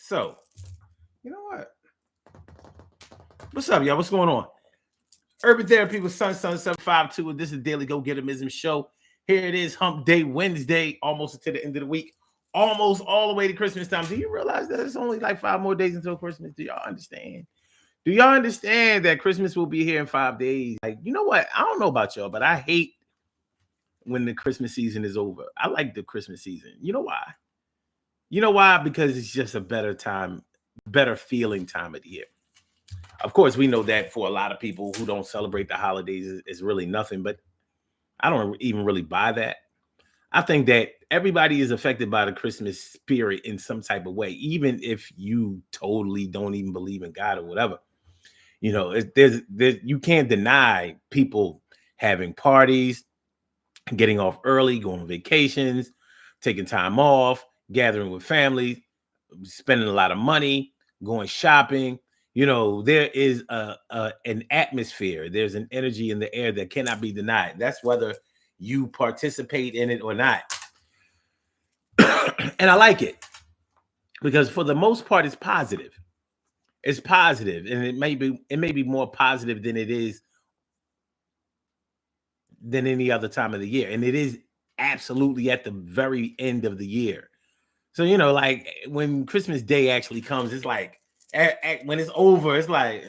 So, you know what? What's up, y'all? What's going on? Urban Therapy with Sun 752, and this is Daily Go Getimism Show. Here it is, Hump Day Wednesday, almost to the end of the week, almost all the way to Christmas time. Do you realize that it's only like 5 more days until Christmas? Do y'all understand? Do y'all understand that Christmas will be here in 5 days? Like, you know what? I don't know about y'all, but I hate when the Christmas season is over. I like the Christmas season. You know why? You know why? Because it's just a better time, better feeling time of the year. Of course, we know that for a lot of people who don't celebrate the holidays is really nothing, but I don't even really buy that. I think that everybody is affected by the Christmas spirit in some type of way, even if you totally don't even believe in God or whatever. You know, there's you can't deny people having parties, getting off early, going on vacations, taking time off, gathering with family, spending a lot of money, going shopping. You know, there is an atmosphere, there's an energy in the air that cannot be denied. That's whether you participate in it or not. And I like it because for the most part, it's positive. It's positive, and it may be more positive than it is than any other time of the year. And it is absolutely at the very end of the year. So, you know, like when Christmas Day actually comes, it's like when it's over, it's like,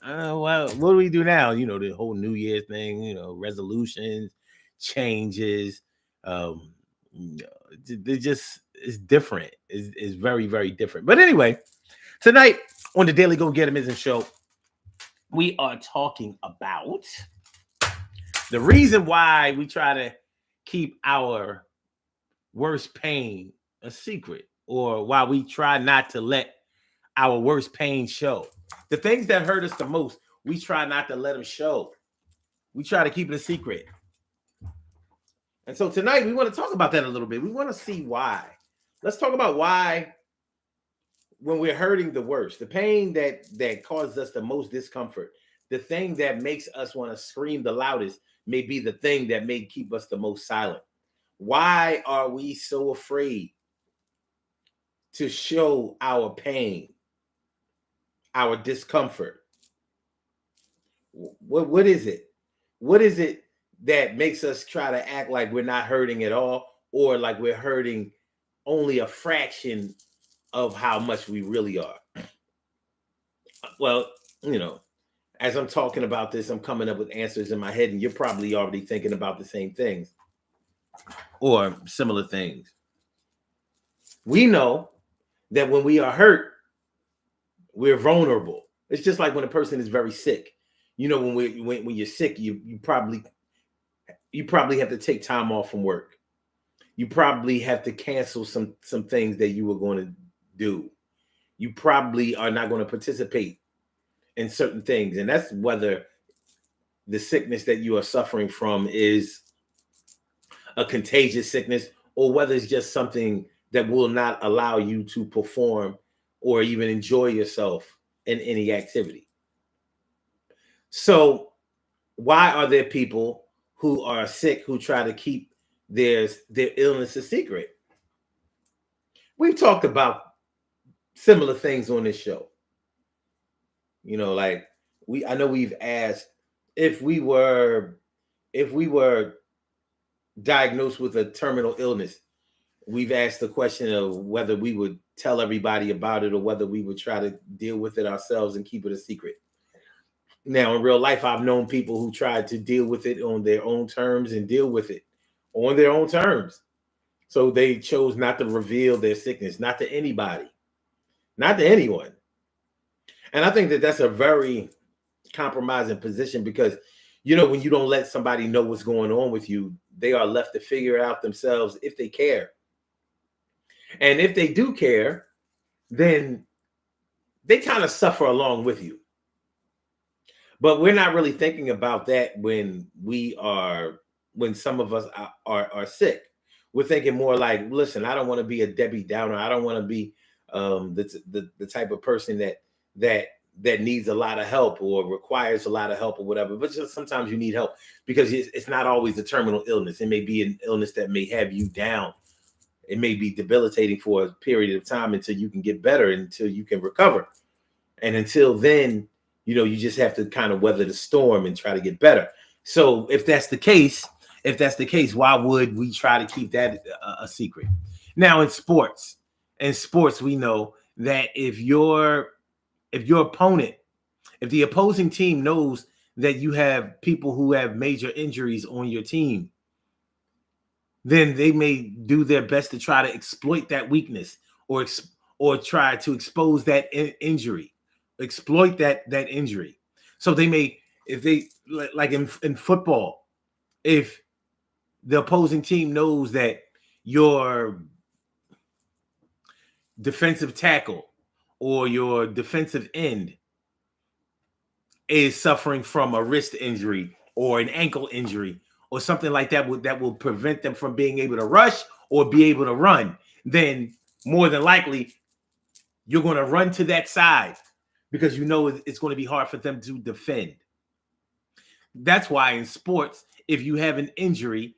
well, what do we do now? You know, the whole New Year's thing, you know, resolutions, changes. They just, it's different. It's very, very different. But anyway, tonight on the Daily Go Getimism Show, we are talking about the reason why we try to keep our worst pain a secret, or why we try not to let our worst pain show. The things that hurt us the most, we try not to let them show. We try to keep it a secret. And so tonight we want to talk about that a little bit. We want to see why. Let's talk about why when we're hurting the worst, the pain that causes us the most discomfort, the thing that makes us want to scream the loudest may be the thing that may keep us the most silent. Why are we so afraid to show our pain, our discomfort? What is it? What is it that makes us try to act like we're not hurting at all, or like we're hurting only a fraction of how much we really are? Well, you know, as I'm talking about this, I'm coming up with answers in my head, and you're probably already thinking about the same things or similar things. We know that when we are hurt, we're vulnerable. It's just like when a person is very sick. You know, when you're sick, you probably have to take time off from work. You probably have to cancel some things that you were going to do. You probably are not going to participate in certain things, and that's whether the sickness that you are suffering from is a contagious sickness, or whether it's just something that will not allow you to perform or even enjoy yourself in any activity. So why are there people who are sick who try to keep their illness a secret? We've talked about similar things on this show. You know, like I know we've asked if we were diagnosed with a terminal illness, we've asked the question of whether we would tell everybody about it or whether we would try to deal with it ourselves and keep it a secret. Now, in real life, I've known people who tried to deal with it on their own terms and deal with it on their own terms. So they chose not to reveal their sickness, not to anybody, not to anyone. And I think that that's a very compromising position because, you know, when you don't let somebody know what's going on with you, they are left to figure it out themselves if they care. And if they do care, then they kind of suffer along with you. But we're not really thinking about that when some of us are sick. We're thinking more like, listen, I don't want to be a Debbie Downer. I don't want to be the type of person that needs a lot of help or requires a lot of help or whatever. But just sometimes you need help because it's not always a terminal illness. It may be an illness that may have you down. it may be debilitating for a period of time until you can get better, until you can recover. And until then, you just have to kind of weather the storm and try to get better. So if that's the case, why would we try to keep that a secret? Now in sports, we know that if your opponent, if the opposing team knows that you have people who have major injuries on your team, then they may do their best to try to exploit that weakness, or try to expose that injury, exploit that injury. So they may, if they, like in football, if the opposing team knows that your defensive tackle or your defensive end is suffering from a wrist injury or an ankle injury or something like that, that will prevent them from being able to rush or be able to run, then more than likely you're going to run to that side because it's going to be hard for them to defend. That's why in sports, if you have an injury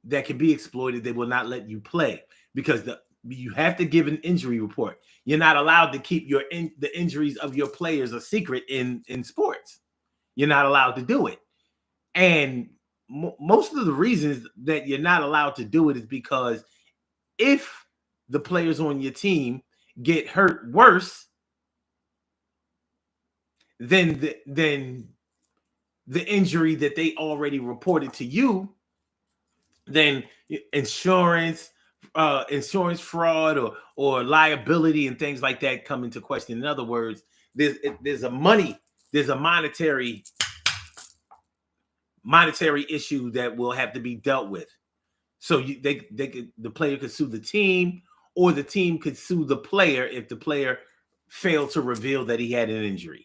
that can be exploited, they will not let you play, because you have to give an injury report. You're not allowed to keep the injuries of your players a secret in sports. You're not allowed to do it. And most of the reasons that you're not allowed to do it is because if the players on your team get hurt worse than the injury that they already reported to you, then insurance fraud or liability and things like that come into question. In other words, there's a monetary issue that will have to be dealt with. So the player could sue the team, or the team could sue the player if the player failed to reveal that he had an injury.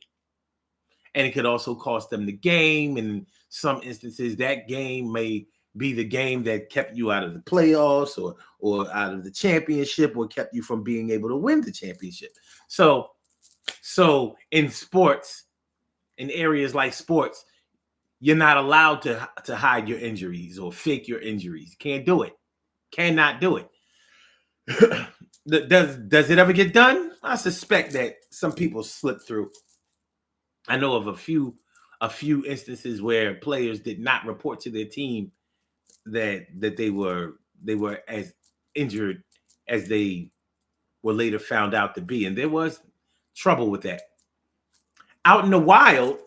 And it could also cost them the game. And in some instances, that game may be the game that kept you out of the playoffs or out of the championship, or kept you from being able to win the championship. So in sports, in areas like sports, you're not allowed to hide your injuries or fake your injuries. Can't do it. Cannot do it. Does it ever get done? I suspect that some people slip through. I know of a few instances where players did not report to their team that they were as injured as they were later found out to be, and there was trouble with that. Out in the wild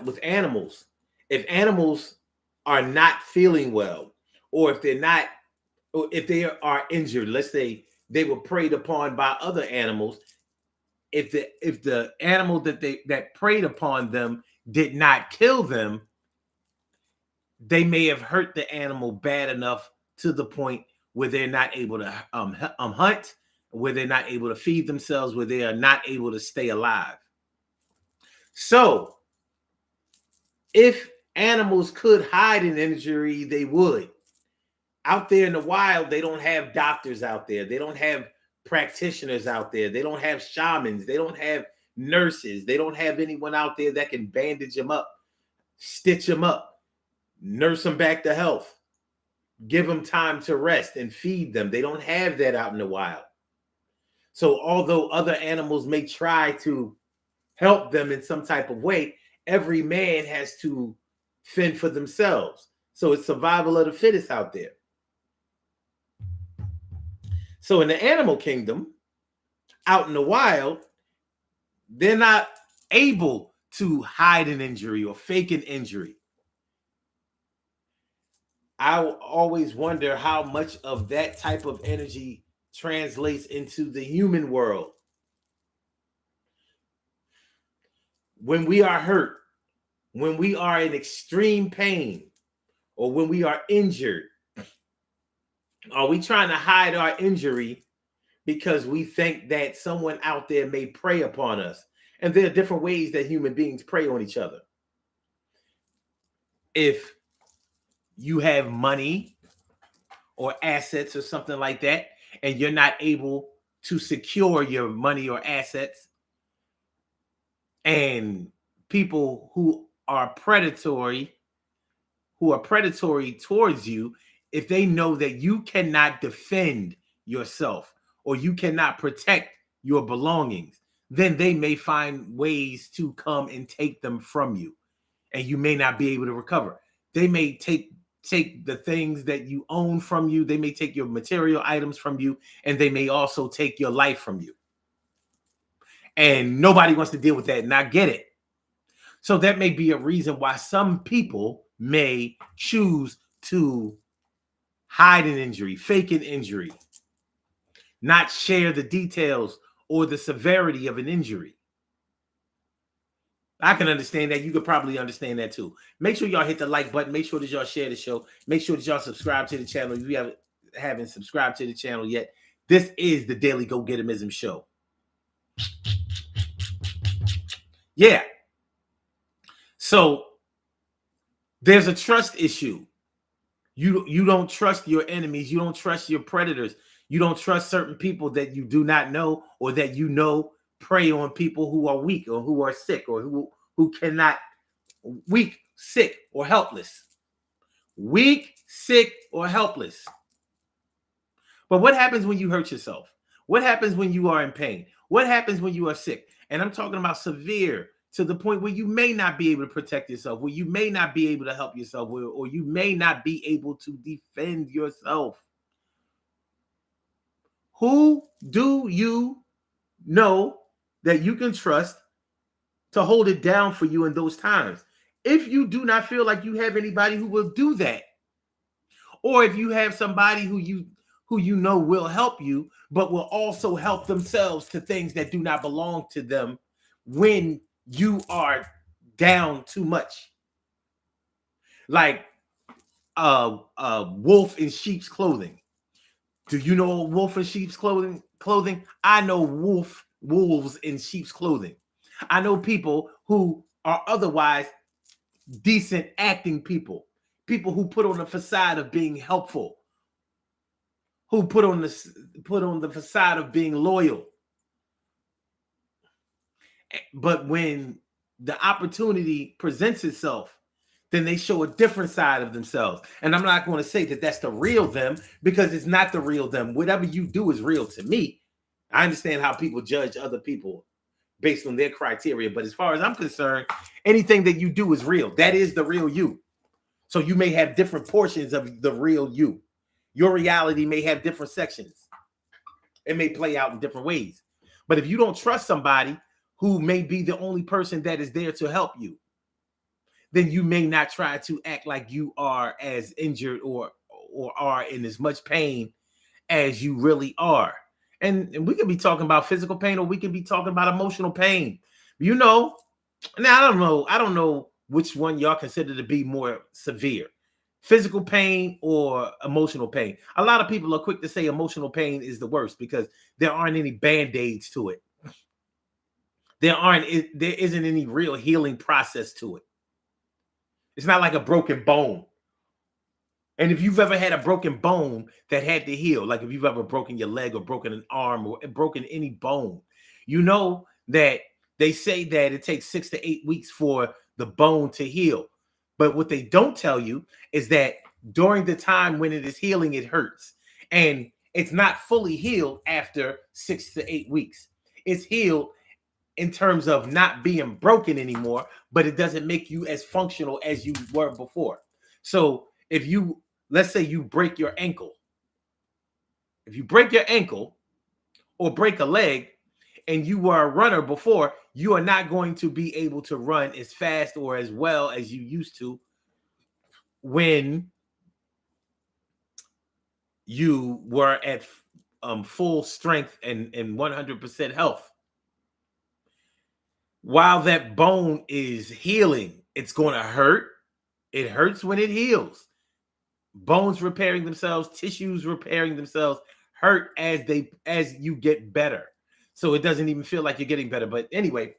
with animals, if animals are not feeling well, or if they are injured, let's say they were preyed upon by other animals, if the animal that preyed upon them did not kill them, they may have hurt the animal bad enough to the point where they're not able to hunt, where they're not able to feed themselves, where they are not able to stay alive. So if animals could hide an injury, they would. Out there in the wild, they don't have doctors out there. They don't have practitioners out there. They don't have shamans. They don't have nurses. They don't have anyone out there that can bandage them up, stitch them up, nurse them back to health, give them time to rest and feed them. They don't have that out in the wild. So although other animals may try to help them in some type of way, every man has to fend for themselves. So it's survival of the fittest out there. So in the animal kingdom, out in the wild, they're not able to hide an injury or fake an injury. I always wonder how much of that type of energy translates into the human world. When we are hurt, when we are in extreme pain, or when we are injured, are we trying to hide our injury because we think that someone out there may prey upon us? And there are different ways that human beings prey on each other. If you have money or assets or something like that, and you're not able to secure your money or assets, and people who are predatory towards you, if they know that you cannot defend yourself or you cannot protect your belongings, then they may find ways to come and take them from you, and you may not be able to recover. They may take the things that you own from you. They may take your material items from you, and they may also take your life from you. And nobody wants to deal with that, and I get it. So that may be a reason why some people may choose to hide an injury, fake an injury, not share the details or the severity of an injury. I can understand that. You could probably understand that too. Make sure y'all hit the like button. Make sure that y'all share the show. Make sure that y'all subscribe to the channel if you haven't subscribed to the channel yet. This is the Daily Go Getimism Show. Yeah. So there's a trust issue. You don't trust your enemies. You don't trust your predators. You don't trust certain people that you do not know, or that you know prey on people who are weak or who are sick or who cannot, weak, sick, or helpless. Weak, sick, or helpless. But what happens when you hurt yourself? What happens when you are in pain? What happens when you are sick? And I'm talking about severe, to the point where you may not be able to protect yourself, where you may not be able to help yourself, or you may not be able to defend yourself. Who do you know that you can trust to hold it down for you in those times? If you do not feel like you have anybody who will do that, or if you have somebody who you know will help you, but will also help themselves to things that do not belong to them when you are down too much. Like a wolf in sheep's clothing. Do you know a wolf in sheep's clothing? I know wolves in sheep's clothing. I know people who are otherwise decent acting people who put on the facade of being helpful, who put on the facade of being loyal. But when the opportunity presents itself, then they show a different side of themselves. And I'm not going to say that that's the real them, because it's not the real them. Whatever you do is real to me. I understand how people judge other people based on their criteria. But as far as I'm concerned, anything that you do is real. That is the real you. So you may have different portions of the real you. Your reality may have different sections. It may play out in different ways. But if you don't trust somebody who may be the only person that is there to help you, then you may not try to act like you are as injured or are in as much pain as you really are. And we could be talking about physical pain, or we could be talking about emotional pain. You know, now I don't know which one y'all consider to be more severe, physical pain or emotional pain. A lot of people are quick to say emotional pain is the worst because there aren't any band-aids to it. There isn't any real healing process to it. It's not like a broken bone. And if you've ever had a broken bone that had to heal, like if you've ever broken your leg or broken an arm or broken any bone, you know that they say that it takes 6 to 8 weeks for the bone to heal. But what they don't tell you is that during the time when it is healing, it hurts. And it's not fully healed after 6 to 8 weeks. It's healed in terms of not being broken anymore, but it doesn't make you as functional as you were before. So if you, let's say you break your ankle. If you break your ankle or break a leg and you were a runner before, you are not going to be able to run as fast or as well as you used to when you were at full strength and 100% health. While that bone is healing, it's going to hurt. It hurts when it heals. Bones repairing themselves, tissues repairing themselves hurt as you get better. So it doesn't even feel like you're getting better. But anyway,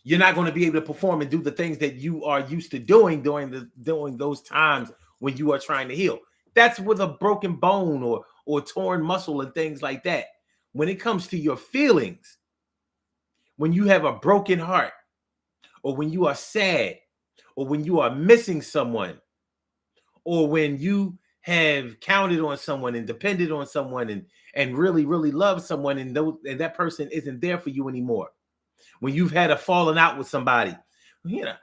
you're not going to be able to perform and do the things that you are used to doing during those times when you are trying to heal. That's with a broken bone or torn muscle and things like that. When it comes to your feelings, when you have a broken heart, or when you are sad, or when you are missing someone, or when you have counted on someone and depended on someone and really really love someone and that person isn't there for you anymore. When you've had a falling out with somebody, you know,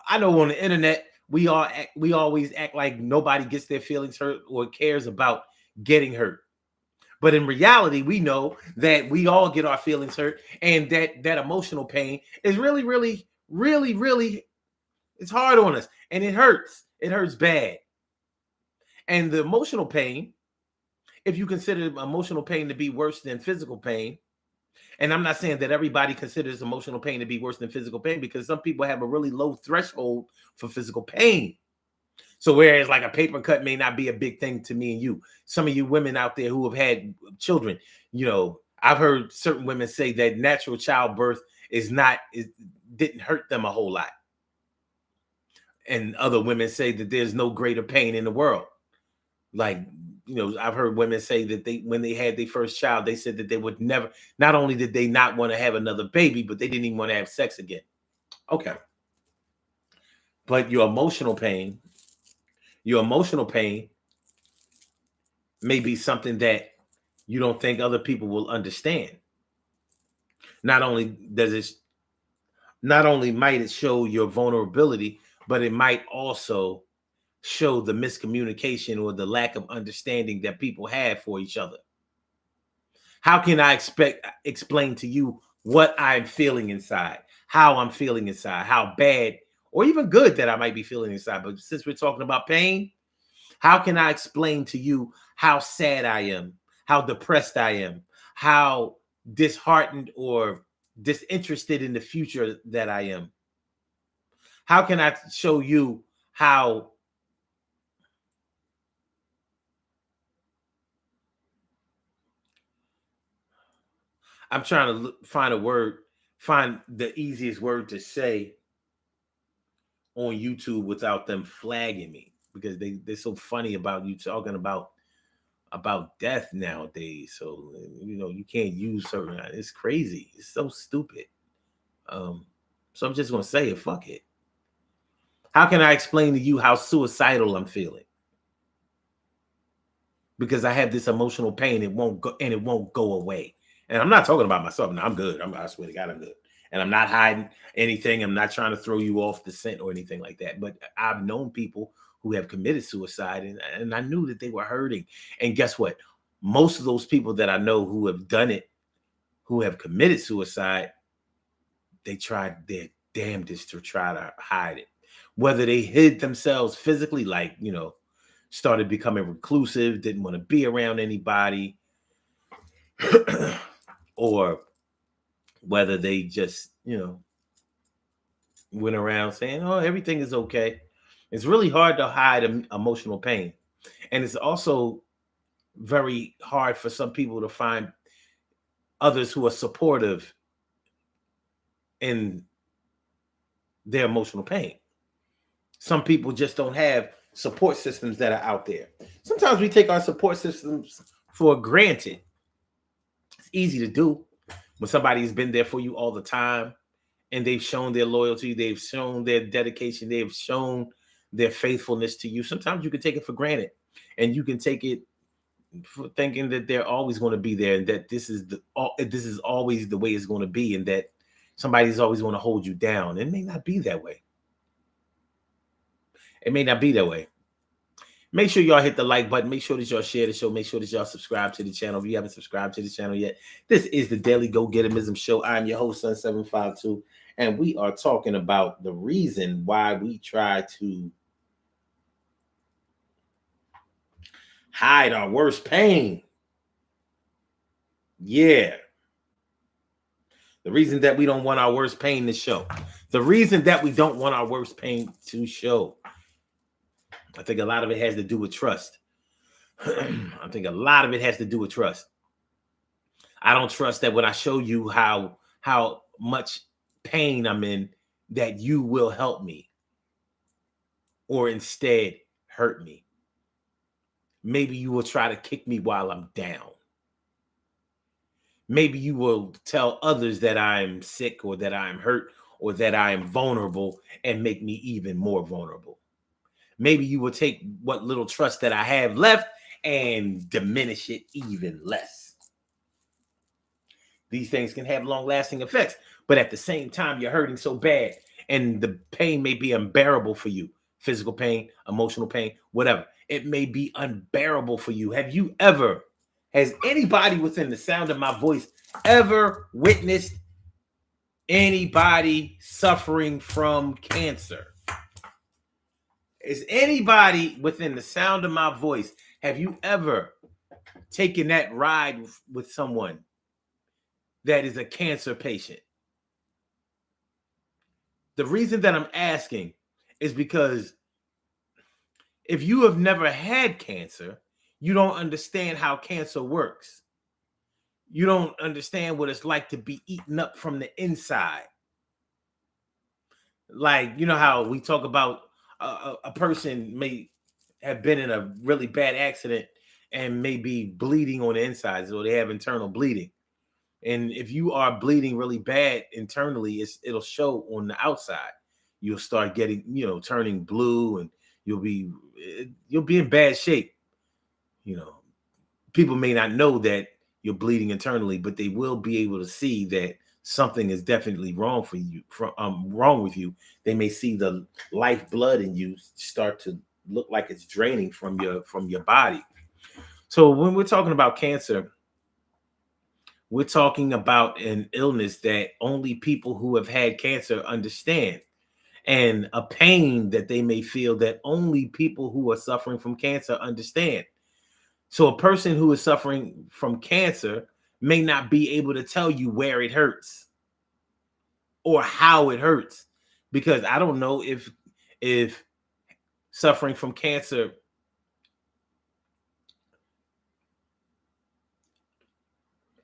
I know on the internet we always act like nobody gets their feelings hurt or cares about getting hurt. But in reality, we know that we all get our feelings hurt, and that emotional pain is really, really, really, really, it's hard on us, and it hurts. It hurts bad. And the emotional pain, if you consider emotional pain to be worse than physical pain, and I'm not saying that everybody considers emotional pain to be worse than physical pain, because some people have a really low threshold for physical pain. So whereas like a paper cut may not be a big thing to me and you, some of you women out there who have had children, I've heard certain women say that natural childbirth didn't hurt them a whole lot. And other women say that there's no greater pain in the world. Like, I've heard women say that when they had their first child, they said that they would never, not only did they not want to have another baby, but they didn't even want to have sex again. Okay. But your emotional pain may be something that you don't think other people will understand. Not only might it show your vulnerability, but it might also show the miscommunication or the lack of understanding that people have for each other. How can I explain to you what I'm feeling inside, how I'm feeling inside, how bad or even good that I might be feeling inside? But since we're talking about pain, how can I explain to you how sad I am, how depressed I am, how disheartened or disinterested in the future that I am? How can I show you how I'm trying to find the easiest word to say on YouTube without them flagging me, because they're so funny about you talking about death nowadays. So you can't use certain. It's crazy. It's so stupid. So I'm just gonna say it. Fuck it. How can I explain to you how suicidal I'm feeling? Because I have this emotional pain. It won't go away. And I'm not talking about myself. No, I'm good. I swear to God, I'm good. And I'm not hiding anything. I'm not trying to throw you off the scent or anything like that. But I've known people who have committed suicide, and I knew that they were hurting. And guess what? Most of those people that I know who have done it, who have committed suicide, they tried their damnedest to try to hide it. Whether they hid themselves physically, like, started becoming reclusive, didn't want to be around anybody, or whether they just, went around saying, oh, everything is okay. It's really hard to hide emotional pain. And it's also very hard for some people to find others who are supportive in their emotional pain. Some people just don't have support systems that are out there. Sometimes we take our support systems for granted. It's easy to do when somebody's been there for you all the time and they've shown their loyalty, they've shown their dedication, they've shown their faithfulness to you. Sometimes you can take it for granted, and you can take it for thinking that they're always going to be there, and that this is always the way it's going to be, and that somebody's always going to hold you down. It may not be that way. It may not be that way. Make sure y'all hit the like button. Make sure that y'all share the show. Make sure that y'all subscribe to the channel if you haven't subscribed to the channel yet. This is the Daily Go Getimism Show. I'm your host, Sun752, and we are talking about the reason why we try to hide our worst pain. Yeah. The reason that we don't want our worst pain to show. The reason that we don't want our worst pain to show. I think a lot of it has to do with trust. I think a lot of it has to do with trust. I don't trust that when I show you how much pain I'm in, that you will help me, or instead hurt me. Maybe you will try to kick me while I'm down. Maybe you will tell others that I'm sick, or that I'm hurt, or that I'm vulnerable, and make me even more vulnerable. maybe you will take what little trust that I have left and diminish it even less. These things can have long-lasting effects, but at the same time, you're hurting so bad, and the pain may be unbearable for you. Physical pain, emotional pain, whatever. It may be unbearable for you. Has anybody within the sound of my voice ever witnessed anybody suffering from cancer? Is anybody within the sound of my voice, have you ever taken that ride with someone that is a cancer patient? The reason that I'm asking is because if you have never had cancer, you don't understand how cancer works. You don't understand what it's like to be eaten up from the inside. Like, you know how we talk about a person may have been in a really bad accident and may be bleeding on the inside, so they have internal bleeding. And if you are bleeding really bad internally, it'll show on the outside. You'll start getting, turning blue, and you'll be in bad shape. People may not know that you're bleeding internally, but they will be able to see that something is definitely wrong wrong with you. They may see the life blood in you start to look like it's draining from your body. So when we're talking about cancer, we're talking about an illness that only people who have had cancer understand, and a pain that they may feel that only people who are suffering from cancer understand. So a person who is suffering from cancer may not be able to tell you where it hurts or how it hurts, because I don't know if suffering from cancer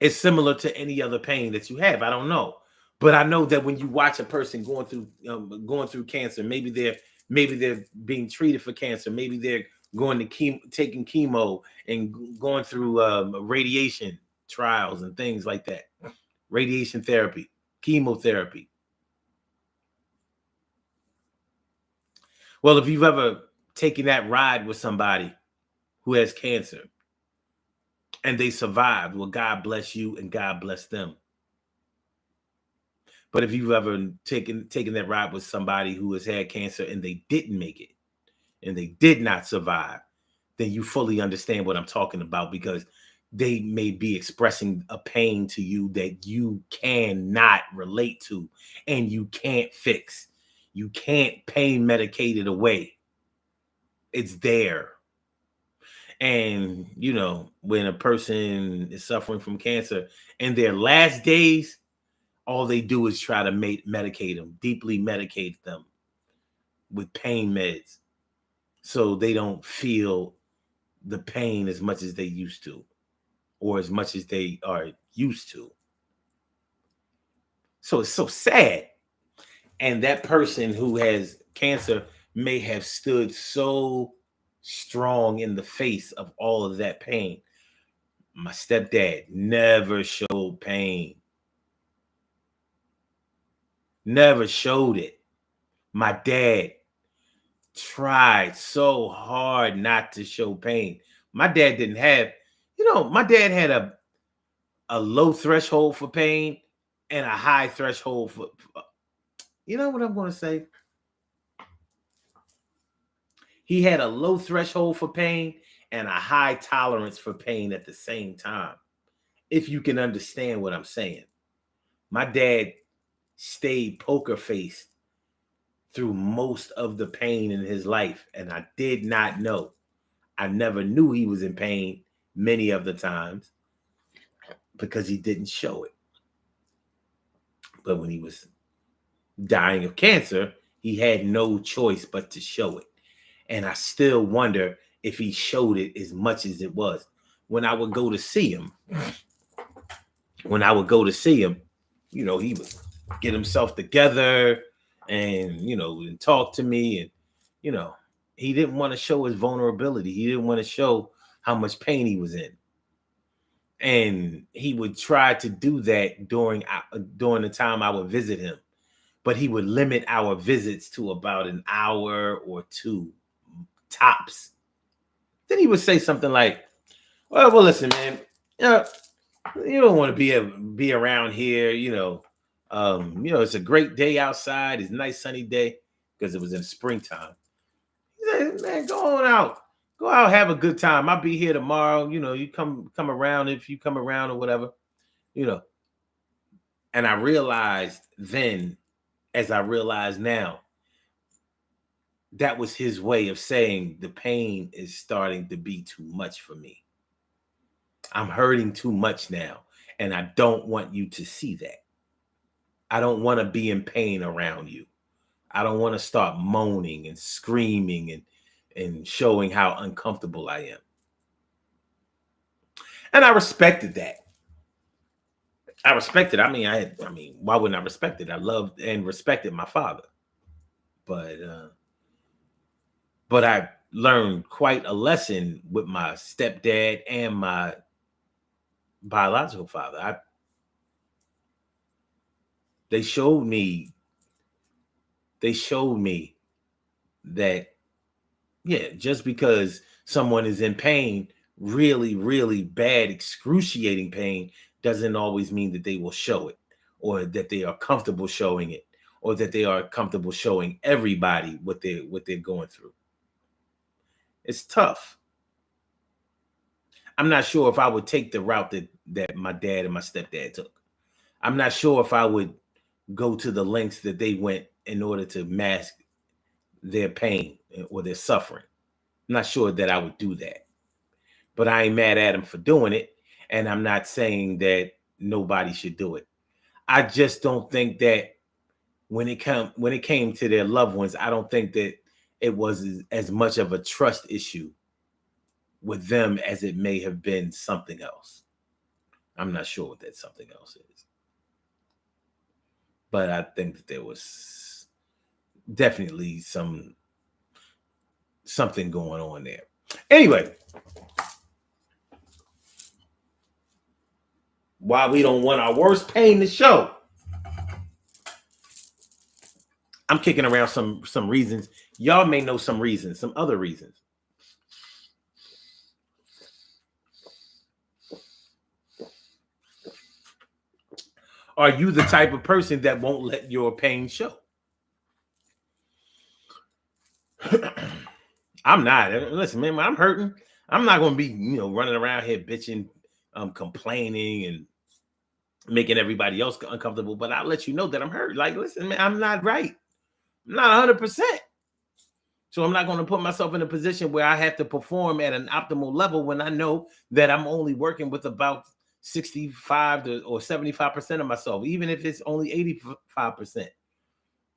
is similar to any other pain that you have. I don't know. But I know that when you watch a person going through cancer, maybe they're being treated for cancer, maybe they're going to taking chemo and going through radiation trials and things like that, radiation therapy, chemotherapy. Well, if you've ever taken that ride with somebody who has cancer and they survived, well, God bless you and God bless them. But if you've ever taken that ride with somebody who has had cancer and they didn't make it and they did not survive, then you fully understand what I'm talking about, because they may be expressing a pain to you that you cannot relate to and you can't fix. You can't pain medicate it away. It's there. And, when a person is suffering from cancer in their last days, all they do is try to medicate them, deeply medicate them with pain meds, so they don't feel the pain as much as they used to, or as much as they are used to. So it's so sad. And that person who has cancer may have stood so strong in the face of all of that pain. My stepdad never showed pain. Never showed it. My dad tried so hard not to show pain. My dad didn't have, my dad had a low threshold for pain and a high threshold for you know what I'm going to say? He had a low threshold for pain and a high tolerance for pain at the same time. If you can understand what I'm saying. My dad stayed poker faced through most of the pain in his life, and I did not know. I never knew he was in pain many of the times because he didn't show it. But when he was dying of cancer, he had no choice but to show it. And I still wonder if he showed it as much as it was. When I would go to see him, he would get himself together and, and talk to me. And, he didn't want to show his vulnerability. He didn't want to show how much pain he was in. And he would try to do that during the time I would visit him. But he would limit our visits to about an hour or two tops. Then he would say something like, well, listen, man, you don't want to be around here, it's a great day outside. It's a nice sunny day because it was in springtime. He said, man, go on out. Go out, have a good time. I'll be here tomorrow. You come around if you come around or whatever, And I realized then, as I realize now, that was his way of saying the pain is starting to be too much for me. I'm hurting too much now, and I don't want you to see that. I don't want to be in pain around you. I don't want to start moaning and screaming and showing how uncomfortable I am. And I respected that. I respected. Why wouldn't I respect it? I loved and respected my father. But I learned quite a lesson with my stepdad and my biological father. They showed me that, just because someone is in pain, really, really bad, excruciating pain, doesn't always mean that they will show it, or that they are comfortable showing it, or that they are comfortable showing everybody what they're going through. It's tough. I'm not sure if I would take the route that my dad and my stepdad took. I'm not sure if I would go to the lengths that they went in order to mask their pain or their suffering. I'm not sure that I would do that. But I ain't mad at them for doing it. And I'm not saying that nobody should do it. I just don't think that when it came to their loved ones, I don't think that it was as much of a trust issue with them as it may have been something else. I'm not sure what that something else is. But I think that there was definitely something going on there. Anyway, why we don't want our worst pain to show. I'm kicking around some reasons. Y'all may know some reasons, some other reasons. Are you the type of person that won't let your pain show? I'm not. Listen, man, when I'm hurting, I'm not going to be, running around here bitching, complaining and making everybody else uncomfortable. But I'll let you know that I'm hurt. Like, listen, man, I'm not right. I'm not 100%. So I'm not going to put myself in a position where I have to perform at an optimal level when I know that I'm only working with about 65 or 75% of myself, even if it's only 85%.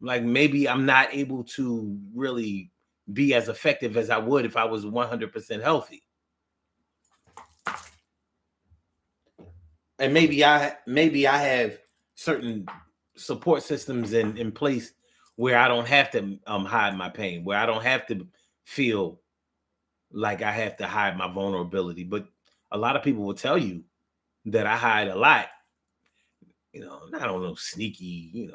Like, maybe I'm not able to really be as effective as I would if I was 100% healthy. And maybe I have certain support systems in place where I don't have to hide my pain, where I don't have to feel like I have to hide my vulnerability. But a lot of people will tell you that I hide a lot. I don't know, sneaky,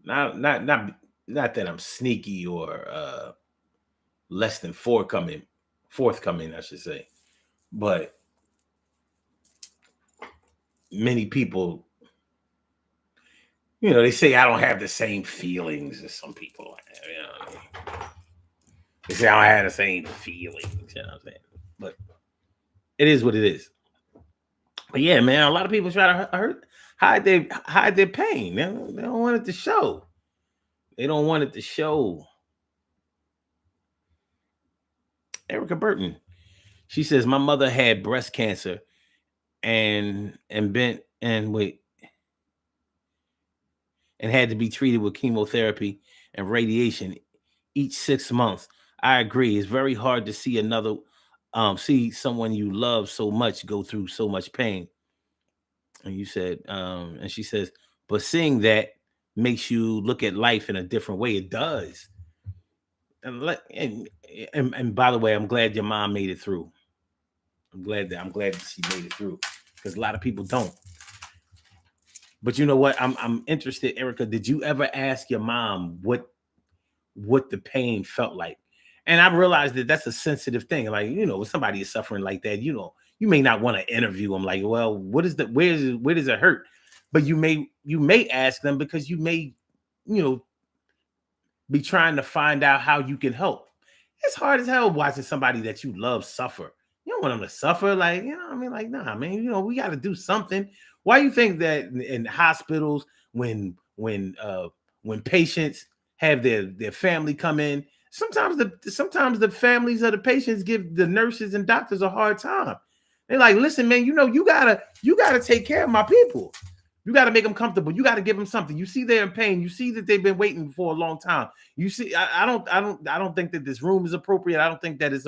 not that I'm sneaky or less than forthcoming, I should say. But many people, they say I don't have the same feelings as some people. They say I don't have the same feelings, you know what I'm saying? But it is what it is. But yeah, man, a lot of people try to hide their pain. They don't want it to show. They don't want it to show. Erica Burton, she says, my mother had breast cancer and had to be treated with chemotherapy and radiation each 6 months. I agree. It's very hard to see see someone you love so much go through so much pain. And you said, and she says, but seeing that makes you look at life in a different way. It does. And by the way, I'm glad your mom made it through. I'm glad that she made it through, because a lot of people don't. But you know what? I'm interested, Erica. Did you ever ask your mom what the pain felt like? And I realized that that's a sensitive thing. Like, when somebody is suffering like that, you may not want to interview them. Like, well, where does it hurt? But you may ask them because you may, you know, be trying to find out how you can help. It's hard as hell watching somebody that you love suffer. You don't want them to suffer. Like, what I mean? Like, nah, man, we got to do something. Why you think that in hospitals, when patients have their family come in, sometimes the families of the patients give the nurses and doctors a hard time. They're like, listen, man, you gotta take care of my people. You got to make them comfortable. You got to give them something. You see they're in pain. You see that they've been waiting for a long time. You see, I don't think that this room is appropriate. I don't think that it's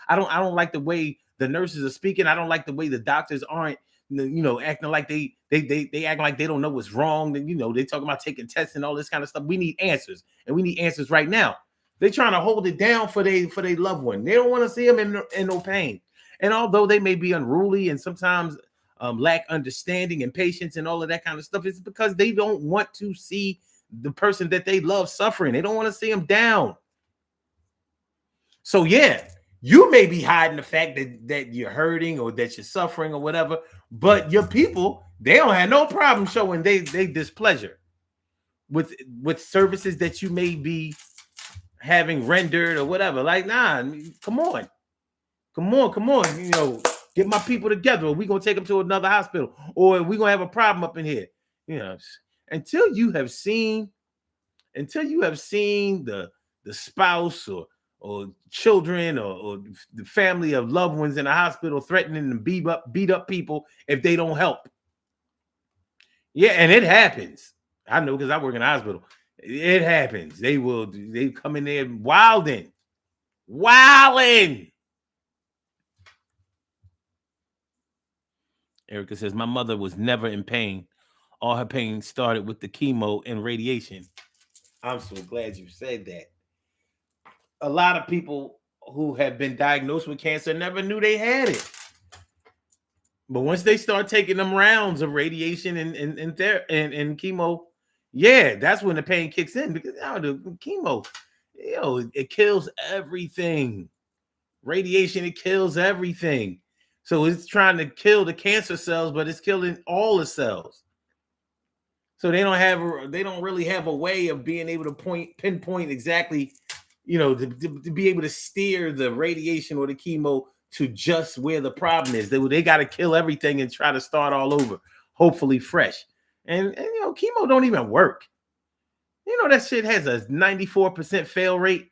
I don't like the way the nurses are speaking. I don't like the way the doctors aren't, acting like they act like they don't know what's wrong. Then they talking about taking tests and all this kind of stuff. We need answers, and we need answers right now. They're trying to hold it down for their loved one. They don't want to see them in no pain. And although they may be unruly and sometimes lack understanding and patience and all of that kind of stuff, it's because they don't want to see the person that they love suffering. They don't want to see them down. So yeah, you may be hiding the fact that you're hurting or that you're suffering or whatever, but your people, they don't have no problem showing they displeasure with services that you may be having rendered or whatever. Like, nah, come on. Get my people together, or we gonna take them to another hospital, or we gonna have a problem up in here. Until you have seen the spouse or children or the family of loved ones in a hospital threatening to beat up people if they don't help. Yeah, and it happens. I know because I work in a hospital. It happens. They come in there wilding. Erica says, my mother was never in pain. All her pain started with the chemo and radiation. I'm so glad you said that. A lot of people who have been diagnosed with cancer never knew they had it. But once they start taking them rounds of radiation and chemo, yeah, that's when the pain kicks in, because the chemo, it kills everything. Radiation, it kills everything. So it's trying to kill the cancer cells, but it's killing all the cells. So they don't really have a way of being able to pinpoint exactly, to be able to steer the radiation or the chemo to just where the problem is. They got to kill everything and try to start all over, hopefully fresh. And chemo don't even work. That shit has a 94% fail rate.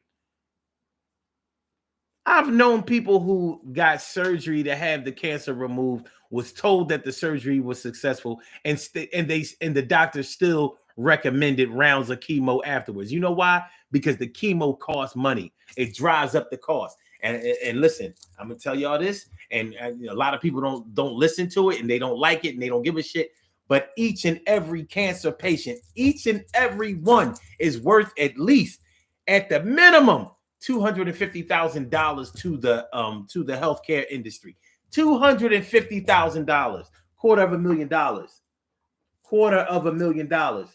I've known people who got surgery to have the cancer removed, was told that the surgery was successful, and the doctor still recommended rounds of chemo afterwards. You know why? Because the chemo costs money. It drives up the cost. And listen, I'm gonna tell y'all this, and a lot of people don't listen to it, and they don't like it, and they don't give a shit. But each and every cancer patient, each and every one, is worth at least, at the minimum, $250,000 to the healthcare industry. $250,000, $250,000.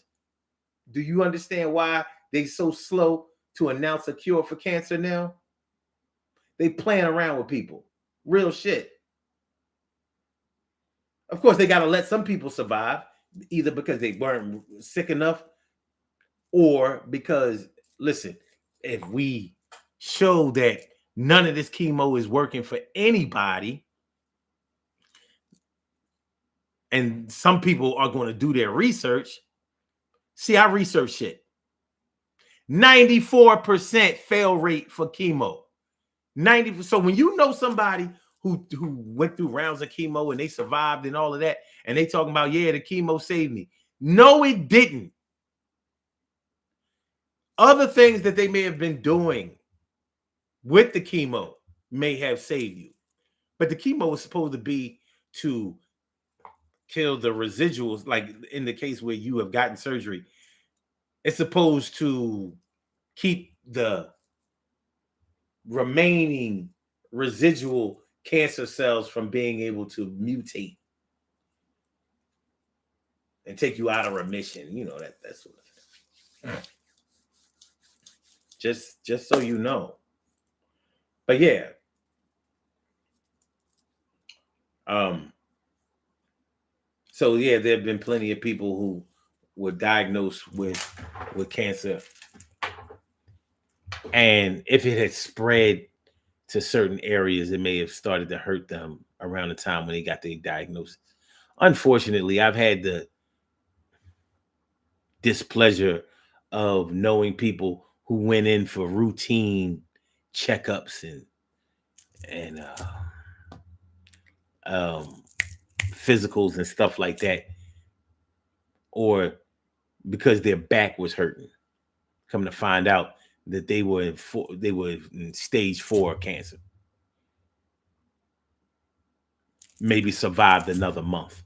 Do you understand why they so slow to announce a cure for cancer now? They playing around with people. Real shit. Of course, they got to let some people survive, either because they weren't sick enough, or because, listen, if we show that none of this chemo is working for anybody, and some people are going to do their research. See, I research shit. 94% fail rate for chemo. 90. So when you know somebody who went through rounds of chemo and they survived and all of that, and they talking about, yeah, the chemo saved me. No, it didn't. Other things that they may have been doing with the chemo may have saved you. But the chemo is supposed to be to kill the residuals, like in the case where you have gotten surgery. It's supposed to keep the remaining residual cancer cells from being able to mutate. and take you out of remission. You know that sort of thing. Just so you know. But yeah. So yeah, there have been plenty of people who were diagnosed with cancer, and if it had spread to certain areas, it may have started to hurt them around the time when they got their diagnosis. Unfortunately, I've had the displeasure of knowing people who went in for routine checkups and um, physicals and stuff like that, or because their back was hurting. Come to find out that they were in stage 4 cancer. Maybe survived another month.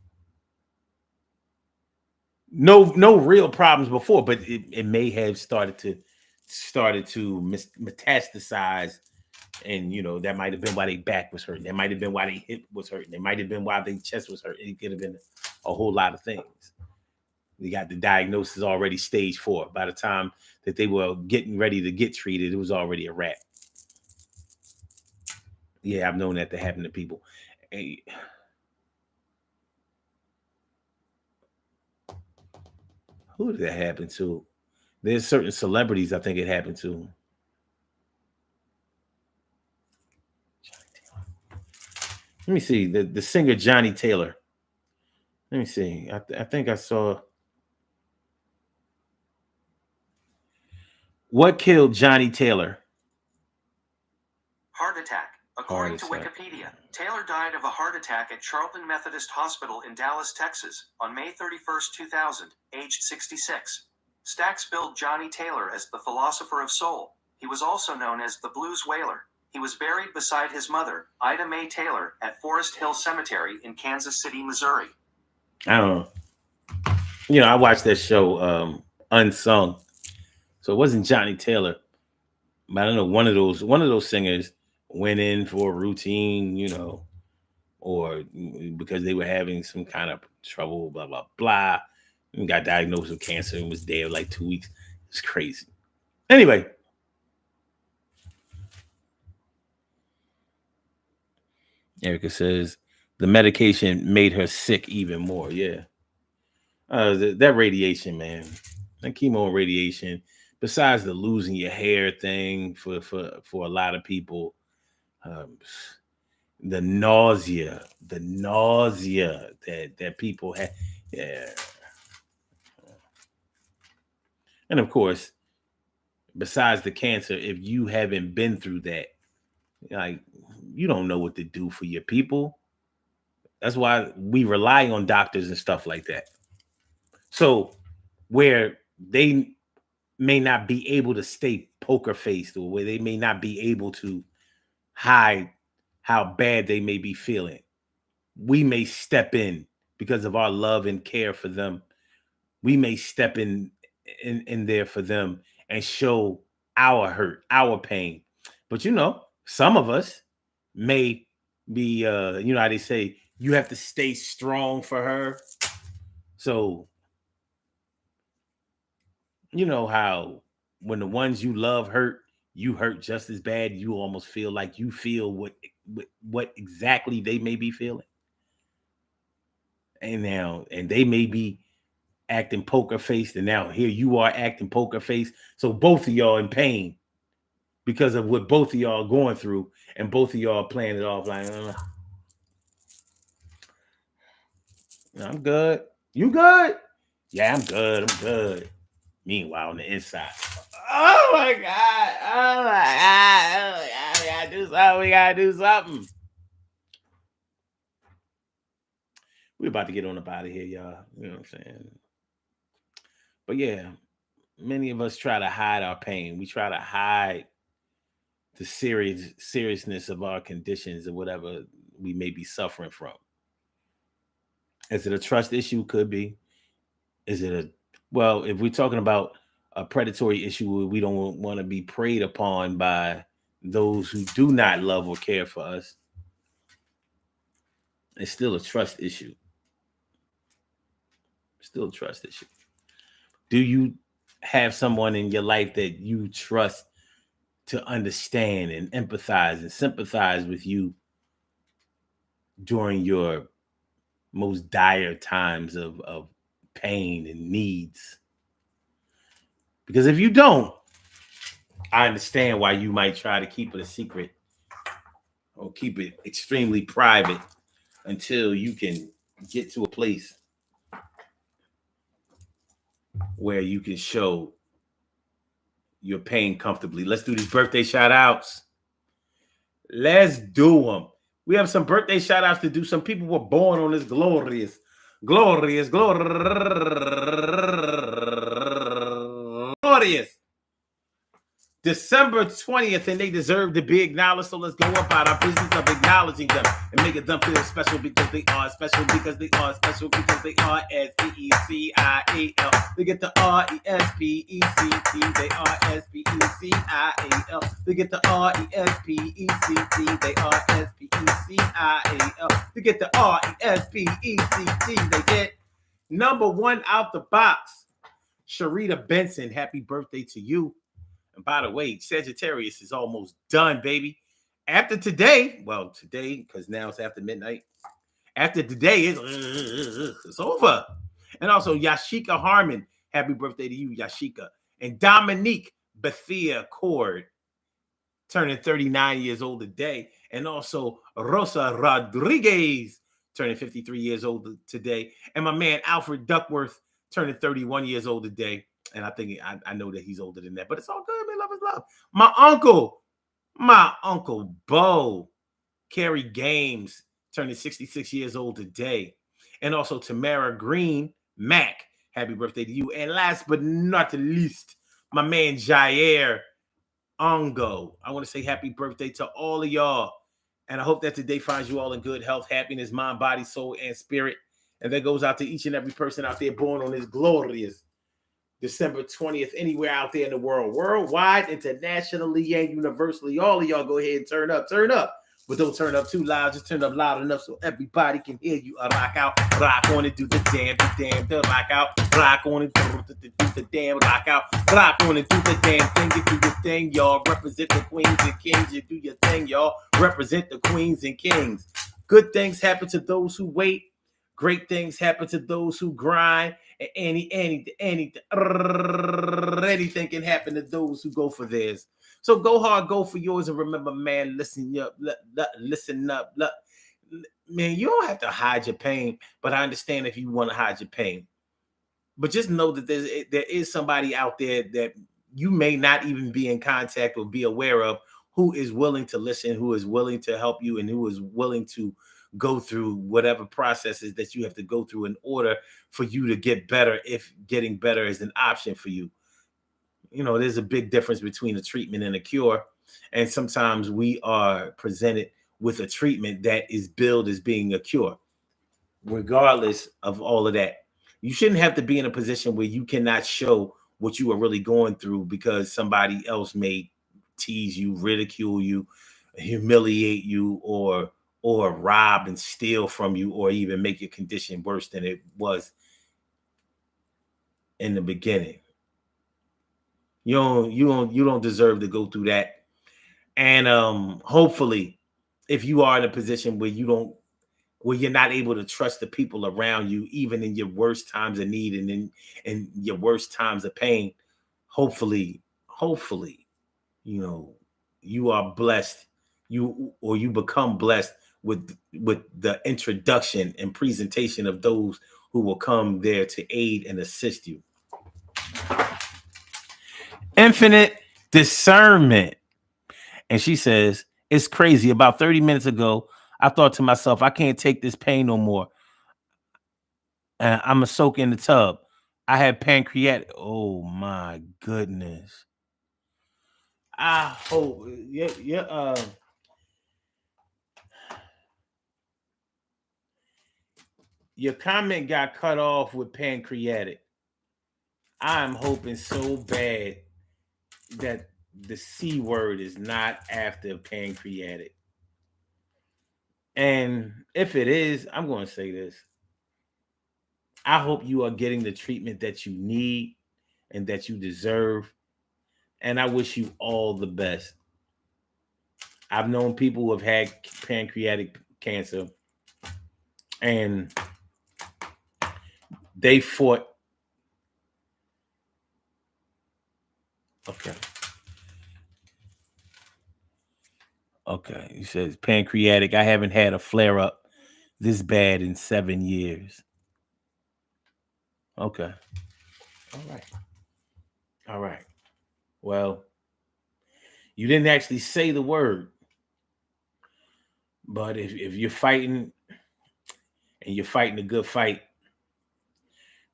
No real problems before, but it may have started to metastasize, and that might have been why their back was hurting. That might have been why their hip was hurting. It might have been why their chest was hurting. It could have been a whole lot of things. We got the diagnosis already stage 4. By the time that they were getting ready to get treated, it was already a wrap. Yeah, I've known that to happen to people. Hey, who did that happen to? There's certain celebrities I think it happened to. Let me see. The singer Johnny Taylor. Let me see. I think I saw. What killed Johnny Taylor? Heart attack. According to Wikipedia, Taylor died of a heart attack at Charlton Methodist Hospital in Dallas, Texas, on May 31st, 2000, aged 66. Stax billed Johnny Taylor as the philosopher of soul. He was also known as the Blues Wailer. He was buried beside his mother, Ida Mae Taylor, at Forest Hill Cemetery in Kansas City, Missouri. I don't know. I watched that show, Unsung. So it wasn't Johnny Taylor, but I don't know. One of those singers went in for a routine, or because they were having some kind of trouble, blah blah blah, and got diagnosed with cancer and was dead like 2 weeks. It's crazy. Anyway. Erica says the medication made her sick even more. Yeah. That radiation, man. That chemo and radiation, besides the losing your hair thing for a lot of people, the nausea that people have. Yeah. And of course, besides the cancer, if you haven't been through that, like, you don't know what to do for your people. That's why we rely on doctors and stuff like that. So where they may not be able to stay poker faced, or where they may not be able to hide how bad they may be feeling, we may step in because of our love and care for them. We may step in there for them and show our hurt, our pain. But some of us may be how they say, you have to stay strong for her. So you know how when the ones you love hurt, you hurt just as bad. You almost feel like you feel what exactly they may be feeling. And they may be acting poker faced, and now here you are acting poker faced. So both of y'all in pain because of what both of y'all are going through, and both of y'all playing it off like, I'm good. You good? Yeah, I'm good. I'm good. Meanwhile, on the inside, oh my God. Oh my God. Oh my God. We gotta do something. We gotta do something. We're about to get on up out of here, y'all. You know what I'm saying? But yeah, many of us try to hide our pain. We try to hide the seriousness of our conditions or whatever we may be suffering from. Is it a trust issue? Could be. Is it well, if we're talking about a predatory issue, we don't want to be preyed upon by those who do not love or care for us. It's still a trust issue. Still trust this shit. Do you have someone in your life that you trust to understand and empathize and sympathize with you during your most dire times of pain and needs? Because if you don't, I understand why you might try to keep it a secret or keep it extremely private until you can get to a place where you can show your pain comfortably. Let's do these birthday shout outs. Let's do them. We have some birthday shout outs to do. Some people were born on this glorious December 20th, and they deserve to be acknowledged. So let's go about our business of acknowledging them and making them feel special because they are special because they are special because they are S-P-E-C-I-A-L. They get the R-E-S-P-E-C-T. They are S-P-E-C-I-A-L. They get the R-E-S-P-E-C-T. They are S-P-E-C-I-A-L. They get the R-E-S-P-E-C-T. They get number one out the box. Sharita Benson, happy birthday to you. And by the way, Sagittarius is almost done, baby. After today, well, today, because now it's after midnight. After today, it's over. And also, Yashika Harmon, happy birthday to you, Yashika. And Dominique Bethia Cord, turning 39 years old today. And also, Rosa Rodriguez, turning 53 years old today. And my man, Alfred Duckworth, turning 31 years old today. And I think I know that he's older than that, but it's all good, man. Love is love. My uncle Bo, Kerry Games, turning 66 years old today. And also Tamara Green, Mac, happy birthday to you. And last but not least, my man Jair Ongo. I want to say happy birthday to all of y'all. And I hope that today finds you all in good health, happiness, mind, body, soul, and spirit. And that goes out to each and every person out there born on this glorious December 20th, anywhere out there in the world, worldwide, internationally, and universally. All of y'all go ahead and turn up. But don't turn up too loud. Just turn up loud enough so everybody can hear you. Rock out, rock on and do the damn, the rock out. Rock on and do the damn, rock out. Rock on and do the damn thing. You do your thing, y'all. Represent the queens and kings. You do your thing, y'all. Represent the queens and kings. Good things happen to those who wait. Great things happen to those who grind. And anything can happen to those who go for theirs. So go hard, go for yours, and remember, man, listen up. Man, you don't have to hide your pain, but I understand if you want to hide your pain. But just know that there is somebody out there that you may not even be in contact or be aware of who is willing to listen, who is willing to help you, and who is willing to go through whatever processes that you have to go through in order for you to get better, if getting better is an option for you. You know, there's a big difference between a treatment and a cure. And sometimes we are presented with a treatment that is billed as being a cure. Regardless of all of that, you shouldn't have to be in a position where you cannot show what you are really going through because somebody else may tease you, ridicule you, humiliate you, or rob and steal from you, or even make your condition worse than it was in the beginning. You don't deserve to go through that. And hopefully, if you are in a position where you're not able to trust the people around you, even in your worst times of need and in your worst times of pain, hopefully, you know, you are blessed. You become blessed with the introduction and presentation of those who will come there to aid and assist you. Infinite discernment. And she says, it's crazy. About 30 minutes ago, I thought to myself, I can't take this pain no more. And I'm going to soak in the tub. I had pancreatic. Oh, my goodness. I hope. Your comment got cut off with pancreatic. I'm hoping so bad that the C word is not after pancreatic. And if it is, I'm going to say this. I hope you are getting the treatment that you need and that you deserve. And I wish you all the best. I've known people who have had pancreatic cancer and they fought. Okay. Okay. He says pancreatic. I haven't had a flare up this bad in 7 years. Okay. All right. All right. Well, you didn't actually say the word, but if you're fighting and you're fighting a good fight,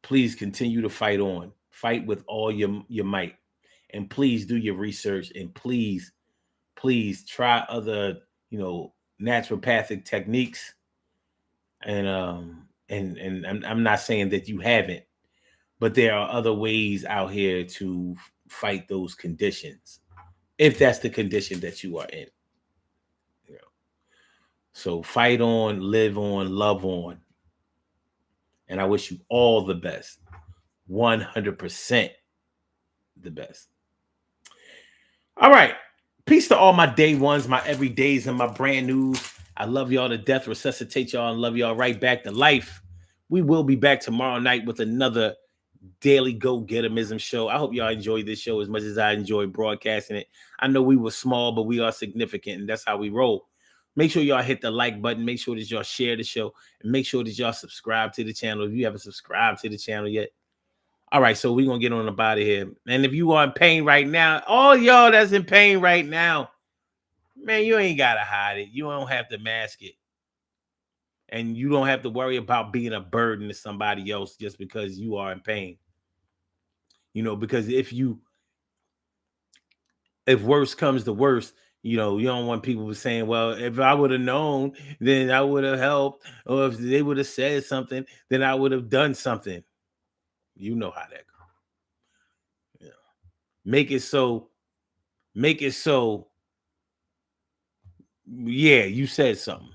please continue to fight on. Fight with all your might. And please do your research and please try other, naturopathic techniques. And I'm not saying that you haven't, but there are other ways out here to fight those conditions if that's the condition that you are in. You know. So fight on, live on, love on. And I wish you all the best. 100% the best. All right. Peace to all my day ones, my everydays, and my brand news. I love y'all to death, resuscitate y'all, and love y'all right back to life. We will be back tomorrow night with another daily go-getimism show. I hope y'all enjoy this show as much as I enjoy broadcasting it. I know we were small, but we are significant, and that's how we roll. Make sure y'all hit the like button. Make sure that y'all share the show, and make sure that y'all subscribe to the channel if you haven't subscribed to the channel yet. All right, so we're going to get on up out of here. And if you are in pain right now, all y'all that's in pain right now, man, you ain't got to hide it. You don't have to mask it. And you don't have to worry about being a burden to somebody else just because you are in pain. Because if worse comes to worse, you don't want people saying, well, if I would have known, then I would have helped. Or if they would have said something, then I would have done something. You know how that goes. Make it so, yeah, you said something.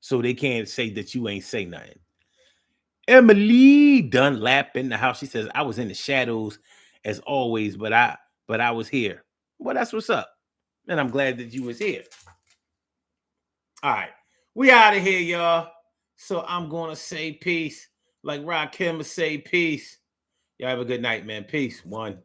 So they can't say that you ain't say nothing. Emily Dunlap in the house. She says, I was in the shadows as always, but I was here. Well, that's what's up. And I'm glad that you was here. All right. We out of here, y'all. So I'm going to say peace. Like Rakim say peace. Y'all have a good night, man. Peace. One.